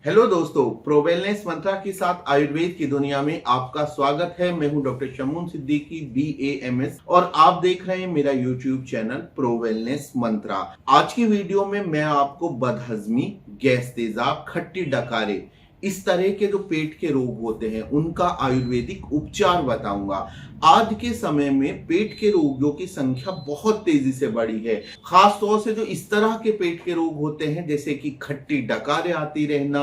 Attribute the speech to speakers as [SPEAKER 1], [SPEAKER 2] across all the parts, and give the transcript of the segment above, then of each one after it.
[SPEAKER 1] Hello दोस्तों, pro wellness मंत्रा के साथ आयुर्वेद की दुनिया में आपका स्वागत है। मैं हूं डॉक्टर शमून सिद्दीकी, BAMS, और आप देख रहे हैं मेरा यूट्यूब चैनल प्रो वेलनेस मंत्रा। आज की वीडियो में मैं आपको बदहजमी, गैस तेजाब, खट्टी डकारे, इस तरह के जो पेट के रोग होते हैं उनका आयुर्वेदिक उपचार बताऊंगा। आज के समय में पेट के रोगियों की संख्या बहुत तेजी से बढ़ी है। खास तौर से जो इस तरह के पेट के रोग होते हैं जैसे कि खट्टी डकारे आती रहना,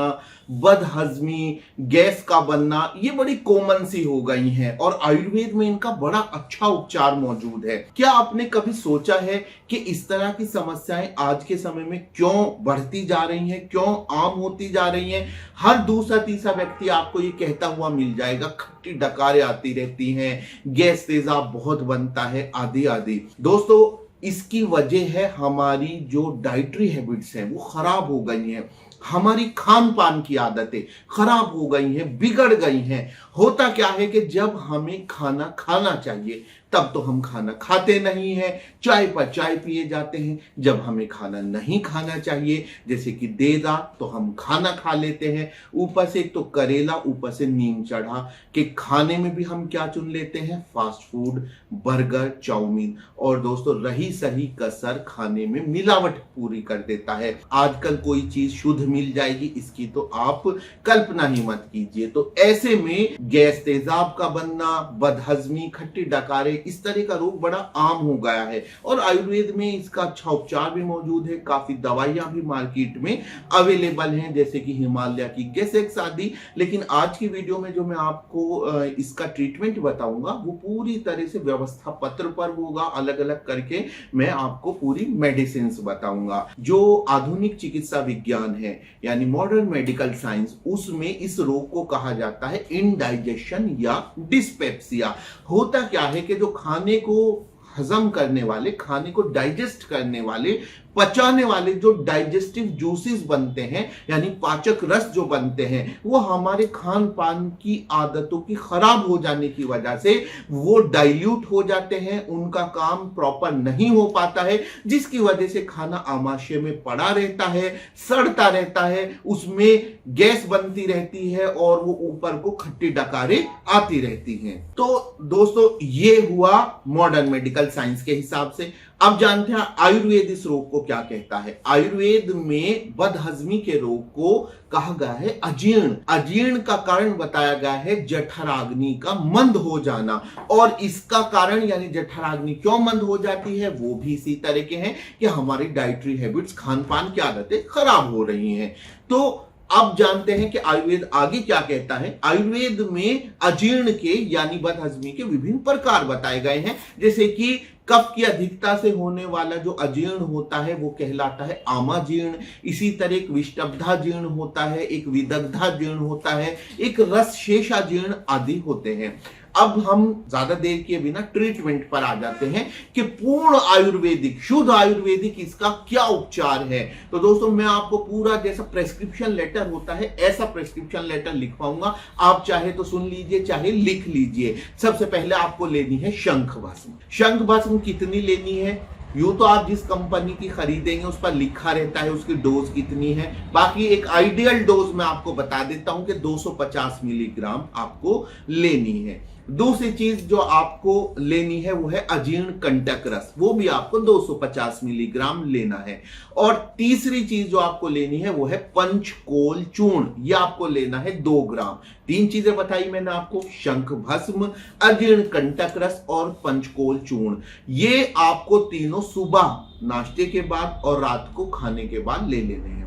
[SPEAKER 1] बदहजमी, गैस का बनना, ये बड़ी कॉमन सी हो गई हैं और आयुर्वेद में इनका बड़ा अच्छा उपचार मौजूद है। क्या आपने कभी सोचा है कि इस तरह की समस्याएं आज के समय में क्यों बढ़ती जा रही हैं, क्यों आम होती जा रही हैं? हर दूसरा तीसरा व्यक्ति आपको ये कहता हुआ मिल जाएगा, खट्टी डकारे आती रहती हैं, गैस तेजाब बहुत बनता है, आदि आदि। दोस्तों, इसकी वजह है हमारी जो डाइटरी हैबिट्स हैं वो खराब हो गई हैं। हमारी खान पान की आदतें खराब हो गई हैं, बिगड़ गई हैं। होता क्या है कि जब हमें खाना खाना चाहिए तब तो हम खाना खाते नहीं हैं, चाय पर चाय पिए जाते हैं। जब हमें खाना नहीं खाना चाहिए, जैसे कि देर रात, तो हम खाना खा लेते हैं। ऊपर से एक तो करेला, ऊपर से नीम चढ़ा कि खाने में भी हम क्या चुन लेते हैं, फास्ट फूड, बर्गर, चाउमीन। और दोस्तों, रही सही कसर खाने में मिलावट पूरी कर देता है। आजकल कोई चीज शुद्ध मिल जाएगी इसकी तो आप कल्पना ही मत कीजिए। तो ऐसे में गैस तेजाब का बनना, बदहजमी, खट्टी डकारे, इस तरह का रोग बड़ा आम हो गया है और आयुर्वेद में इसका अच्छा उपचार भी मौजूद है। काफी दवाइयां भी मार्केट में अवेलेबल हैं, जैसे कि हिमालय की गैसेक्स आदि। लेकिन आज की वीडियो में जो मैं आपको इसका ट्रीटमेंट बताऊंगा वो पूरी तरह से व्यवस्था पत्र पर होगा। अलग अलग करके मैं आपको पूरी मेडिसिन बताऊंगा। जो आधुनिक चिकित्सा विज्ञान है यानी मॉडर्न मेडिकल साइंस, उसमें इस रोग को कहा जाता है इंडाइजेशन या डिस्पेप्सिया। होता क्या है कि जो खाने को हजम करने वाले, खाने को डाइजेस्ट करने वाले, पचाने वाले जो डाइजेस्टिव जूसेस बनते हैं यानी पाचक रस जो बनते हैं, वो हमारे खान पान की आदतों की खराब हो जाने की वजह से वो डाइल्यूट हो जाते हैं, उनका काम प्रॉपर नहीं हो पाता है, जिसकी वजह से खाना आमाशय में पड़ा रहता है, सड़ता रहता है, उसमें गैस बनती रहती है और वो ऊपर को खट्टी डकारे आती रहती हैं। तो दोस्तों, ये हुआ मॉडर्न मेडिकल साइंस के हिसाब से। अब जानते हैं आयुर्वेद इस रोग को क्या कहता है। आयुर्वेद में बदहजमी के रोग को कहा गया है अजीर्ण। अजीर्ण का कारण बताया गया है जठराग्नि का मंद हो जाना, और इसका कारण यानी जठराग्नि क्यों मंद हो जाती है वो भी इसी तरह के हैं कि हमारी डाइटरी हैबिट्स, खान पान की आदतें खराब हो रही हैं। तो अब जानते हैं कि आयुर्वेद आगे क्या कहता है। आयुर्वेद में अजीर्ण के यानी बदहजमी के विभिन्न प्रकार बताए गए हैं, जैसे कि कफ की अधिकता से होने वाला जो अजीर्ण होता है वो कहलाता है आमाजीर्ण। इसी तरह एक विष्टब्धा जीर्ण होता है, एक विदग्धा जीर्ण होता है, एक रसशेषाजीर्ण आदि होते हैं। अब हम ज्यादा देर किए बिना ट्रीटमेंट पर आ जाते हैं कि पूर्ण आयुर्वेदिक, शुद्ध आयुर्वेदिक इसका क्या उपचार है। तो दोस्तों, मैं आपको पूरा जैसा प्रेस्क्रिप्शन लेटर होता है ऐसा प्रेस्क्रिप्शन लेटर लिखवाऊंगा। आप चाहे तो सुन लीजिए, चाहे लिख लीजिए। सबसे पहले आपको लेनी है शंख भस्म। शंख भस्म कितनी लेनी है? यूं तो आप जिस कंपनी की खरीदेंगे उस पर लिखा रहता है उसकी डोज कितनी है। बाकी एक आइडियल डोज मैं आपको बता देता हूं कि 250 मिलीग्राम आपको लेनी है। दूसरी चीज जो आपको लेनी है वो है अजीर्ण कंटक रस, वो भी आपको 250 मिलीग्राम लेना है। और तीसरी चीज जो आपको लेनी है वो है पंचकोल चूर्ण, ये आपको लेना है 2 ग्राम। 3 चीजें बताई मैंने आपको, शंख भस्म, अजीर्ण कंटक रस और पंचकोल चूर्ण। ये आपको तीनों सुबह नाश्ते के बाद और रात को खाने के बाद ले लेने हैं।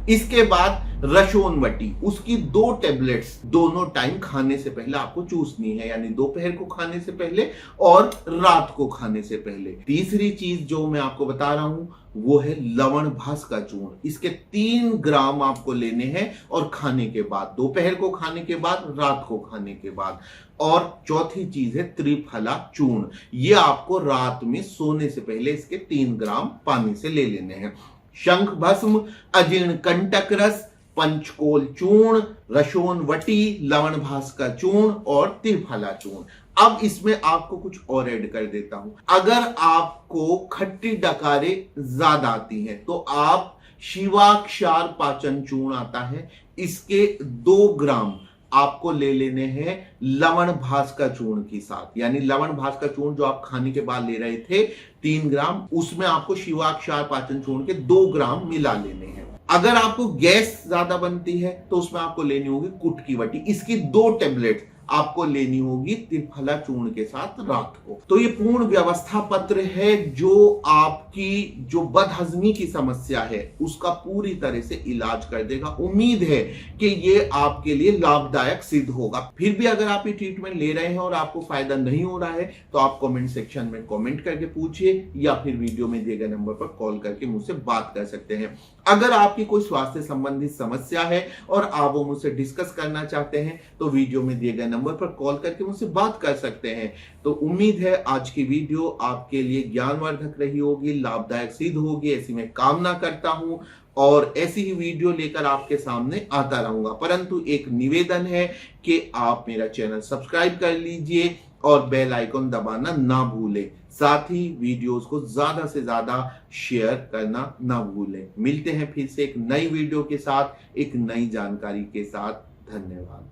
[SPEAKER 1] इसके बाद रसोनवटी, उसकी 2 टेबलेट्स दोनों टाइम खाने से पहले आपको चूसनी है, यानी दोपहर को खाने से पहले और रात को खाने से पहले। तीसरी चीज जो मैं आपको बता रहा हूं वो है लवण भास का चूर्ण। इसके 3 ग्राम आपको लेने हैं और खाने के बाद, दोपहर को खाने के बाद, रात को खाने के बाद। और चौथी चीज है त्रिफला चूर्ण, ये आपको रात में सोने से पहले इसके 3 ग्राम पानी से ले लेने हैं। शंख भस्म, अजीर्ण कंटक रस, पंचकोल चूर्ण, रसोनवटी, लवण भास का चूर्ण और त्रिफला चूर्ण। अब इसमें आपको कुछ और ऐड कर देता हूं। अगर आपको खट्टी डकारे ज्यादा आती हैं तो आप शिवाक्षार पाचन चूर्ण आता है, इसके 2 ग्राम आपको ले लेने हैं लवण भास्कर चूर्ण के साथ। यानी लवण भास्कर चूर्ण जो आप खाने के बाद ले रहे थे 3 ग्राम, उसमें आपको शिवाक्षार पाचन चूर्ण के 2 ग्राम मिला लेने हैं। अगर आपको गैस ज्यादा बनती है तो उसमें आपको लेनी होगी कुट की वटी, इसकी 2 टेबलेट आपको लेनी होगी त्रिफला चूर्ण के साथ रात को। तो ये पूर्ण व्यवस्था पत्र है जो आपकी जो बदहजमी की समस्या है उसका पूरी तरह से इलाज कर देगा। उम्मीद है कि ये आपके लिए लाभदायक सिद्ध होगा। फिर भी अगर आप ये ट्रीटमेंट ले रहे हैं और आपको फायदा नहीं हो रहा है तो आप कमेंट सेक्शन में कमेंट करके पूछिए या फिर वीडियो में दिए गए नंबर पर कॉल करके मुझसे बात कर सकते हैं। अगर आपकी कोई स्वास्थ्य संबंधित समस्या है और आप वो मुझसे डिस्कस करना चाहते हैं तो वीडियो में दिए गए नंबर पर कॉल करके मुझसे बात कर सकते हैं। तो उम्मीद है आज की वीडियो आपके लिए ज्ञानवर्धक रही होगी, लाभदायक सिद्ध होगी, ऐसी मैं कामना करता हूं और ऐसी ही वीडियो लेकर आपके सामने आता रहूंगा। परंतु एक निवेदन है कि आप मेरा चैनल सब्सक्राइब कर लीजिए और बेल आइकन दबाना ना भूलें। साथ ही वीडियोस को ज्यादा से ज्यादा शेयर करना ना भूलें। मिलते हैं फिर से एक नई वीडियो के साथ, एक नई जानकारी के साथ। धन्यवाद।